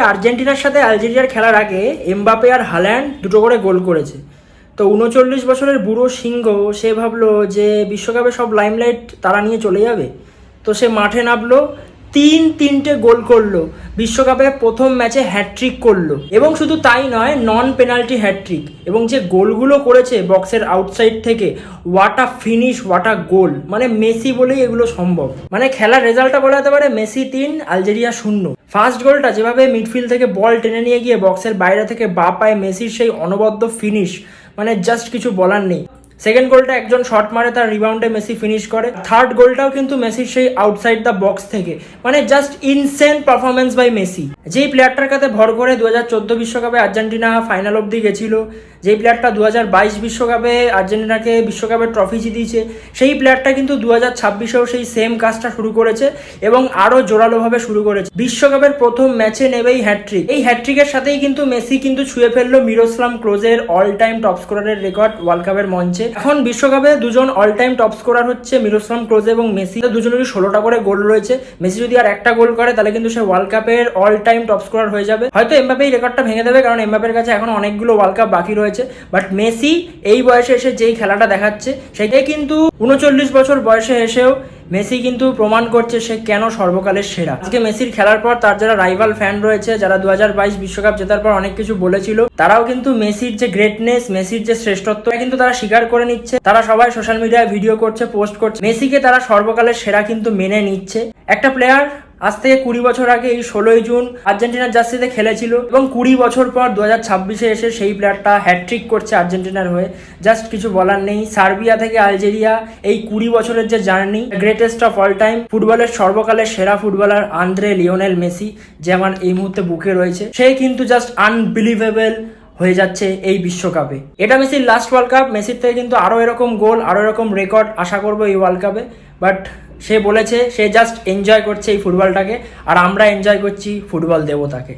আর্জেন্টিনার সাথে আলজেরিয়ার খেলার আগে এমবাপে আর হাল্যান্ড দুটো করে গোল করেছে। তো ৩৯ বছরের বুড়ো সিংহ সে ভাবলো যে বিশ্বকাপে সব লাইমলাইট তারা নিয়ে চলে যাবে, তো সে মাঠে নামলো, তিনটে গোল করলো, বিশ্বকাপে প্রথম ম্যাচে হ্যাটট্রিক করলো, এবং শুধু তাই নয়, নন পেনাল্টি হ্যাটট্রিক। এবং যে গোলগুলো করেছে বক্সের আউটসাইড থেকে, what a finish, what a goal, মানে মেসি বলেই এগুলো সম্ভব। মানে খেলার রেজাল্টটা বলা যেতে পারে মেসি ৩ আলজেরিয়া 0। ফার্স্ট গোলটা যেভাবে মিডফিল্ড থেকে বল টেনে নিয়ে গিয়ে বক্সের বাইরে থেকে বাঁ পায়ে মেসির সেই অনবদ্য ফিনিশ, মানে জাস্ট কিছু বলার নেই। সেকেন্ড গোলটা একজন শট মারে, তার রিবাউন্ডে মেসি ফিনিশ করে। থার্ড গোলটাও কিন্তু মেসির সেই আউটসাইড দ্য বক্স থেকে, মানে just insane performance by Messi. যেই প্লেয়ারটার কাছে ভর করে 2014 বিশ্বকাপে আর্জেন্টিনা ফাইনাল অবধি গেছিল, যেই প্লেয়ারটা 2022 বিশ্বকাপে আর্জেন্টিনাকে বিশ্বকাপের ট্রফি জিতিয়েছে, সেই প্লেয়ারটা কিন্তু 2026-এও সেই সেম কাজটা শুরু করেছে এবং আরও জোরালোভাবে শুরু করেছে। বিশ্বকাপের প্রথম ম্যাচে নেবেই হ্যাটট্রিক। এই হ্যাটট্রিকের সাথেই কিন্তু মেসি কিন্তু ছুঁয়ে ফেললো মিরোস্লাভ ক্লোজের অল টাইম টপ স্কোরারের রেকর্ড ওয়ার্ল্ড কাপের মঞ্চে। এখন বিশ্বকাপে দুজন অল টাইম টপ স্কোরার হচ্ছে মিরোস্লাভ ক্লোজে এবং মেসি। দুজনেরই 16টা করে গোল রয়েছে। মেসি যদি আর একটা গোল করে তাহলে কিন্তু সে ওয়ার্ল্ড কাপের অল টাইম টপ স্কোরার হয়ে যাবে। হয়তো এমবাপে এই রেকর্ডটা ভেঙে দেবে, কারণ এমবাপের কাছে এখন অনেকগুলো ওয়ার্ল্ড কাপ বাকি রয়েছে। বাট মেসি এই বয়সে এসে যেই খেলাটা দেখাচ্ছে, সেটাই কিন্তু 39 বছর বয়সে এসেও মেসি কিন্তু প্রমাণ করছে সে কেন সর্বকালের সেরা। আজকে মেসির খেলার পর তার যারা রাইভাল ফ্যান রয়েছে, যারা 2022 বিশ্বকাপ জেতার পর অনেক কিছু বলেছিল, তারাও কিন্তু মেসির যে গ্রেটনেস, মেসির যে শ্রেষ্ঠত্ব কিন্তু তারা স্বীকার করে নিচ্ছে। তারা সবাই সোশ্যাল মিডিয়ায় ভিডিও করছে, পোস্ট করছে, মেসিকে তারা সর্বকালের সেরা কিন্তু মেনে নিচ্ছে। একটা প্লেয়ার আজ থেকে 20 বছর আগে এই 16ই জুন আর্জেন্টিনার জার্সিতে খেলেছিল এবং 20 বছর পর 2026-এ এসে সেই প্লেয়ারটা হ্যাটট্রিক করছে আর্জেন্টিনার হয়ে। জাস্ট কিছু বলার নেই। সার্বিয়া থেকে আলজেরিয়া, এই 20 বছরের যে journey, greatest of all time, ফুটবলের সর্বকালের সেরা ফুটবলার আন্দ্রে লিওনেল মেসি, যে আমার এই মুহূর্তে বুকে রয়েছে, সেই কিন্তু জাস্ট আনবিলিভেবল হয়ে যাচ্ছে এই বিশ্বকাপে। এটা মেসির লাস্ট ওয়ার্ল্ড কাপ। মেসির থেকে কিন্তু আরও এরকম গোল, আরও এরকম রেকর্ড আশা করবো এই ওয়ার্ল্ড কাপে। বাট সে বলেছে সে জাস্ট এনজয় করছে এই ফুটবলটাকে, আর আমরা এনজয় করছি ফুটবল দেবতাকে।